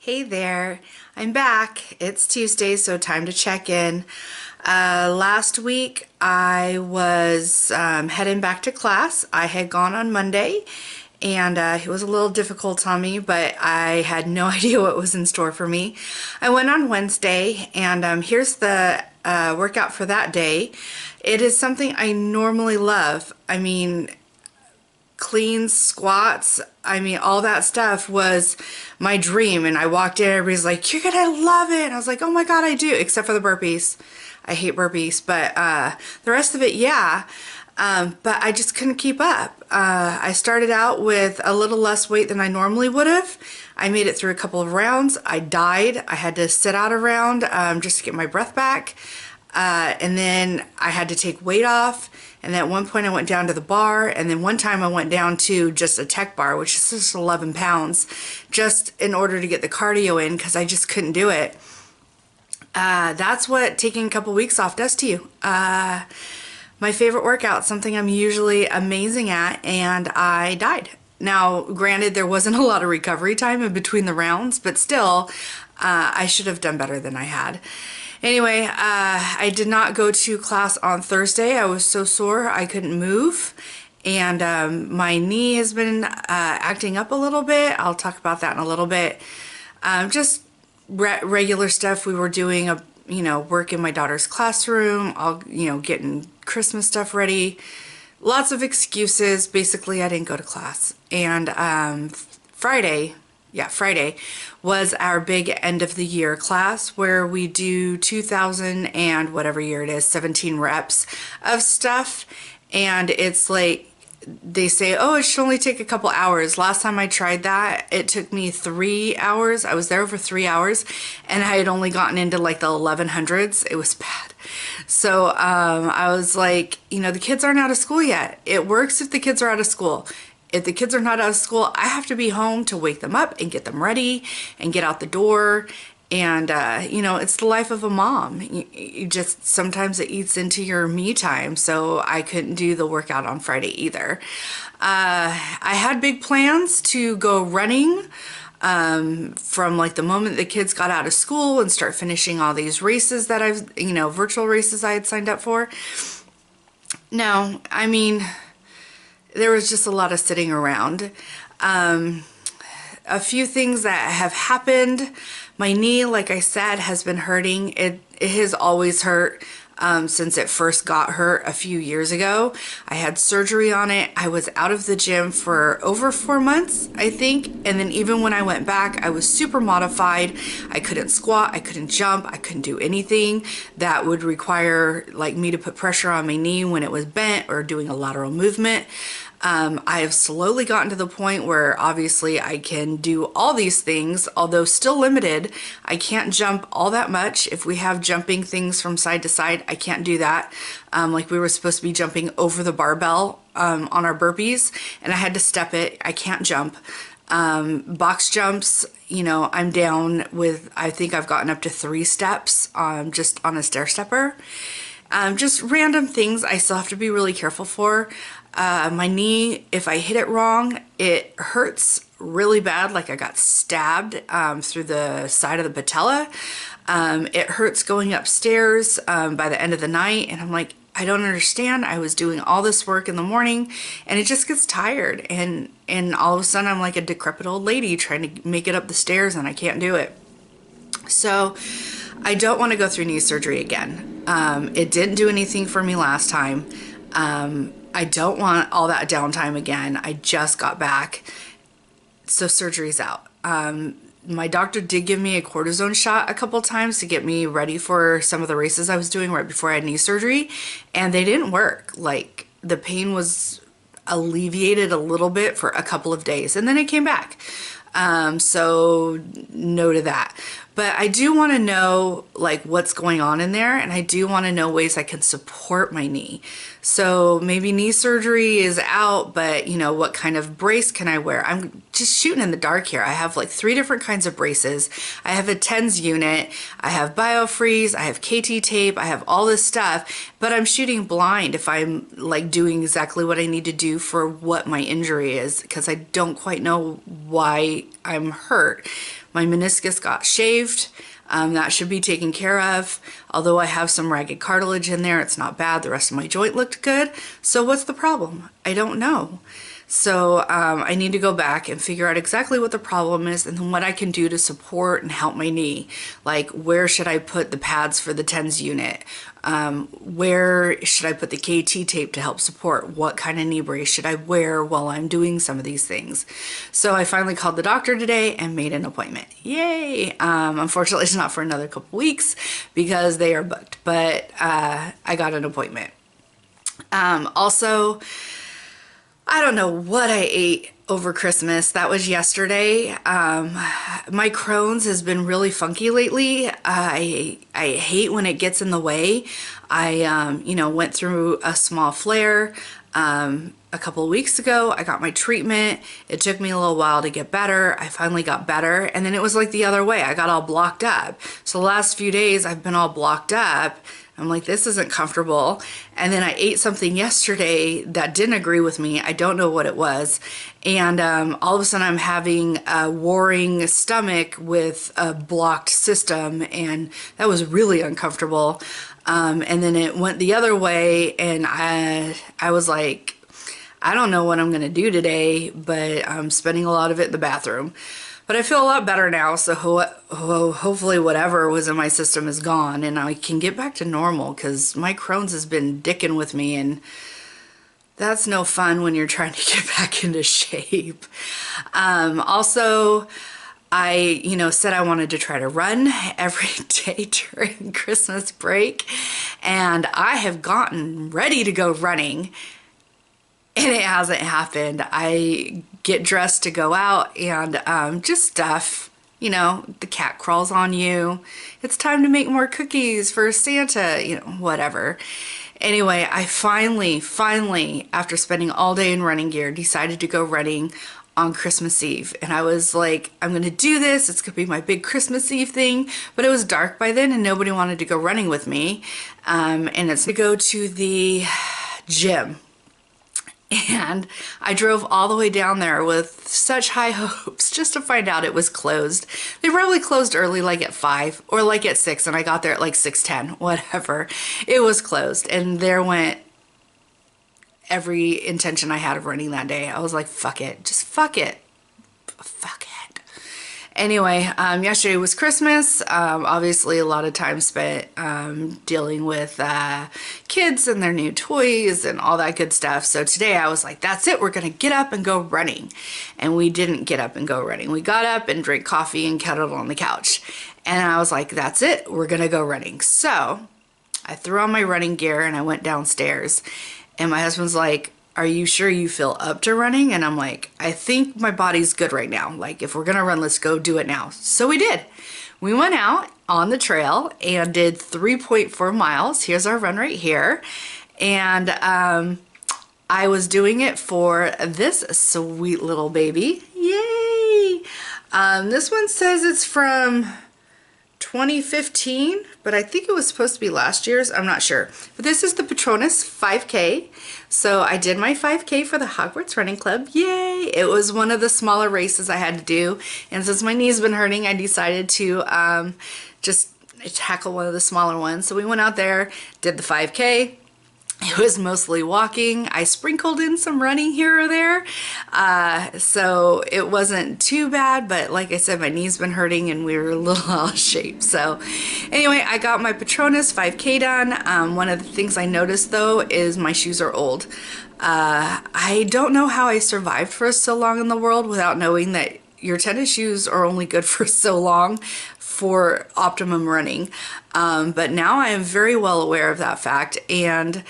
Hey there, I'm back. It's Tuesday, so time to check in. Last week I was heading back to class. I had gone on Monday and it was a little difficult on me, but I had no idea what was in store for me. I went on Wednesday and here's the workout for that day. It is something I normally love. I mean, cleans, squats, I mean, all that stuff was my dream. And I walked in, everybody's like, you're gonna love it. And I was like, oh my God, I do, except for the burpees. I hate burpees, but the rest of it, yeah. But I just couldn't keep up. I started out with a little less weight than I normally would have. I made it through a couple of rounds. I died. I had to sit out a round just to get my breath back. And then I had to take weight off. And then at one point I went down to the bar. And then one time I went down to just a tech bar, which is just 11 pounds, just in order to get the cardio in because I just couldn't do it. That's what taking a couple weeks off does to you. My favorite workout, something I'm usually amazing at, and I died. Now, granted, there wasn't a lot of recovery time in between the rounds, but still, I should have done better than I had. Anyway, I did not go to class on Thursday. I was so sore I couldn't move, and my knee has been acting up a little bit. I'll talk about that in a little bit. Just regular stuff. We were doing work in my daughter's classroom, all getting Christmas stuff ready. Lots of excuses. Basically, I didn't go to class. And Friday was our big end of the year class where we do 2,000 and whatever year it is, 17 reps of stuff. And it's like, they say, oh, it should only take a couple hours. Last time I tried that, it took me 3 hours. I was there over 3 hours and I had only gotten into like the 1100s. It was bad. So I was like, the kids aren't out of school yet. It works if the kids are out of school. If the kids are not out of school, I have to be home to wake them up and get them ready and get out the door. And, it's the life of a mom. You just, sometimes it eats into your me time. So I couldn't do the workout on Friday either. I had big plans to go running from like the moment the kids got out of school and start finishing all these races that I've, virtual races I had signed up for. No, I mean, there was just a lot of sitting around. A few things that have happened. My knee, like I said, has been hurting. It has always hurt since it first got hurt a few years ago. I had surgery on it. I was out of the gym for over 4 months, I think. And then even when I went back, I was super modified. I couldn't squat. I couldn't jump. I couldn't do anything that would require like me to put pressure on my knee when it was bent or doing a lateral movement. I have slowly gotten to the point where obviously I can do all these things, although still limited. I can't jump all that much. If we have jumping things from side to side, I can't do that. Like we were supposed to be jumping over the barbell on our burpees, and I had to step it. I can't jump. Box jumps, I'm down with, I think I've gotten up to 3 steps just on a stair stepper. Just random things I still have to be really careful for. My knee, if I hit it wrong, it hurts really bad, like I got stabbed through the side of the patella. It hurts going upstairs by the end of the night, and I'm like, I don't understand. I was doing all this work in the morning, and it just gets tired, and all of a sudden I'm like a decrepit old lady trying to make it up the stairs, and I can't do it. So I don't want to go through knee surgery again. It didn't do anything for me last time. I don't want all that downtime again. I just got back, so surgery's out. My doctor did give me a cortisone shot a couple times to get me ready for some of the races I was doing right before I had knee surgery, and they didn't work. Like, the pain was alleviated a little bit for a couple of days, and then it came back. So no to that. But I do want to know like what's going on in there, and I do want to know ways I can support my knee. So maybe knee surgery is out, but what kind of brace can I wear? I'm just shooting in the dark here. I have like 3 different kinds of braces. I have a TENS unit, I have BioFreeze, I have KT tape, I have all this stuff, but I'm shooting blind if I'm like doing exactly what I need to do for what my injury is, because I don't quite know why I'm hurt. My meniscus got shaved. That should be taken care of. Although I have some ragged cartilage in there, it's not bad. The rest of my joint looked good. So what's the problem? I don't know. So I need to go back and figure out exactly what the problem is and then what I can do to support and help my knee. Like, where should I put the pads for the TENS unit? Where should I put the KT tape to help support? What kind of knee brace should I wear while I'm doing some of these things? So I finally called the doctor today and made an appointment. Yay! Unfortunately, it's not for another couple weeks because they are booked, but I got an appointment. Also, I don't know what I ate over Christmas. That was yesterday. My Crohn's has been really funky lately. I hate when it gets in the way. I went through a small flare a couple of weeks ago. I got my treatment. It took me a little while to get better. I finally got better, and then it was like the other way. I got all blocked up. So the last few days I've been all blocked up. I'm like, this isn't comfortable. And then I ate something yesterday that didn't agree with me. I don't know what it was. And all of a sudden I'm having a warring stomach with a blocked system, and that was really uncomfortable. And then it went the other way, and I was like, I don't know what I'm gonna do today, but I'm spending a lot of it in the bathroom. But I feel a lot better now, so hopefully whatever was in my system is gone and I can get back to normal, because my Crohn's has been dicking with me, and that's no fun when you're trying to get back into shape. Also, I, said I wanted to try to run every day during Christmas break, and I have gotten ready to go running, and it hasn't happened. I get dressed to go out and just stuff, the cat crawls on you. It's time to make more cookies for Santa, whatever. Anyway, I finally, after spending all day in running gear, decided to go running on Christmas Eve. And I was like, I'm gonna do this. It's gonna be my big Christmas Eve thing. But it was dark by then and nobody wanted to go running with me. And it's to go to the gym. And I drove all the way down there with such high hopes just to find out it was closed. They probably closed early, like at 5 or like at 6, and I got there at like 6:10, whatever. It was closed, and there went every intention I had of running that day. I was like, fuck it, just fuck it. Fuck it. Anyway, yesterday was Christmas. Obviously a lot of time spent dealing with kids and their new toys and all that good stuff. So today I was like, that's it, we're gonna get up and go running. And we didn't get up and go running. We got up and drank coffee and cuddled on the couch. And I was like, that's it, we're gonna go running. So I threw on my running gear and I went downstairs. And my husband's like, are you sure you feel up to running? And I'm like, I think my body's good right now. Like, if we're gonna run, let's go do it now. So we did. We went out on the trail and did 3.4 miles. Here's our run right here. And I was doing it for this sweet little baby. Yay! This one says it's from 2015, but I think it was supposed to be last year's. I'm not sure. But this is the Patronus 5K. So I did my 5K for the Hogwarts Running Club. Yay! It was one of the smaller races I had to do. And since my knee's been hurting, I decided to just tackle one of the smaller ones. So we went out there, did the 5K. It was mostly walking. I sprinkled in some running here or there. So it wasn't too bad, but like I said, my knee's been hurting and we were a little out of shape. So anyway, I got my Patronus 5K done. One of the things I noticed though is my shoes are old. I don't know how I survived for so long in the world without knowing that your tennis shoes are only good for so long for optimum running. But now I am very well aware of that fact, and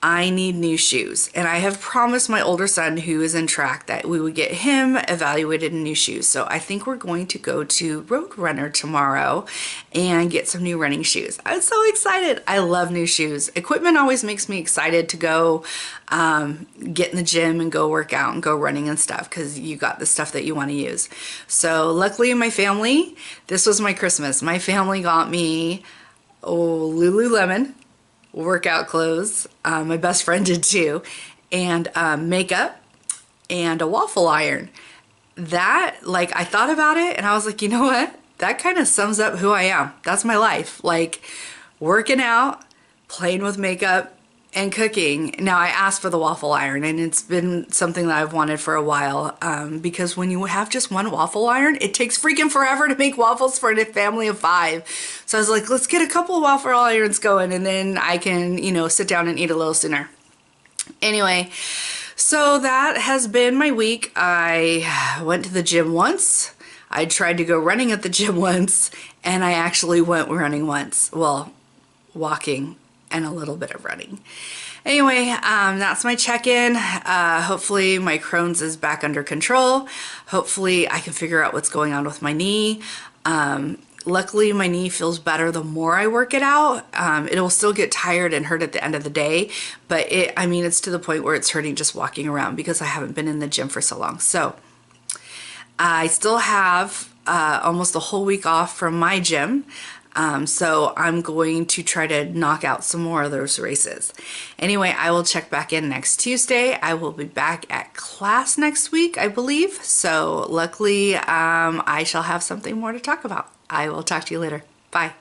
I need new shoes. And I have promised my older son, who is in track, that we would get him evaluated in new shoes. So I think we're going to go to Roadrunner tomorrow and get some new running shoes. I'm so excited. I love new shoes. Equipment always makes me excited to go get in the gym and go work out and go running and stuff, because you got the stuff that you want to use. So luckily my family, this was my Christmas. My family got me Lululemon workout clothes. My best friend did too, and makeup and a waffle iron. that, like, I thought about it and I was like, you know what? That kind of sums up who I am. That's my life. Like, working out, playing with makeup, and cooking. Now, I asked for the waffle iron, and it's been something that I've wanted for a while, because when you have just one waffle iron, it takes freaking forever to make waffles for a family of 5. So I was like, let's get a couple of waffle irons going, and then I can, you know, sit down and eat a little sooner. Anyway, so that has been my week. I went to the gym once. I tried to go running at the gym once, and I actually went running once. Well, walking and a little bit of running. Anyway, that's my check-in. Hopefully my Crohn's is back under control. Hopefully I can figure out what's going on with my knee. Luckily my knee feels better the more I work it out. It will still get tired and hurt at the end of the day, but I mean, it's to the point where it's hurting just walking around because I haven't been in the gym for so long. So I still have almost a whole week off from my gym. So I'm going to try to knock out some more of those races. Anyway, I will check back in next Tuesday. I will be back at class next week, I believe. So luckily, I shall have something more to talk about. I will talk to you later. Bye.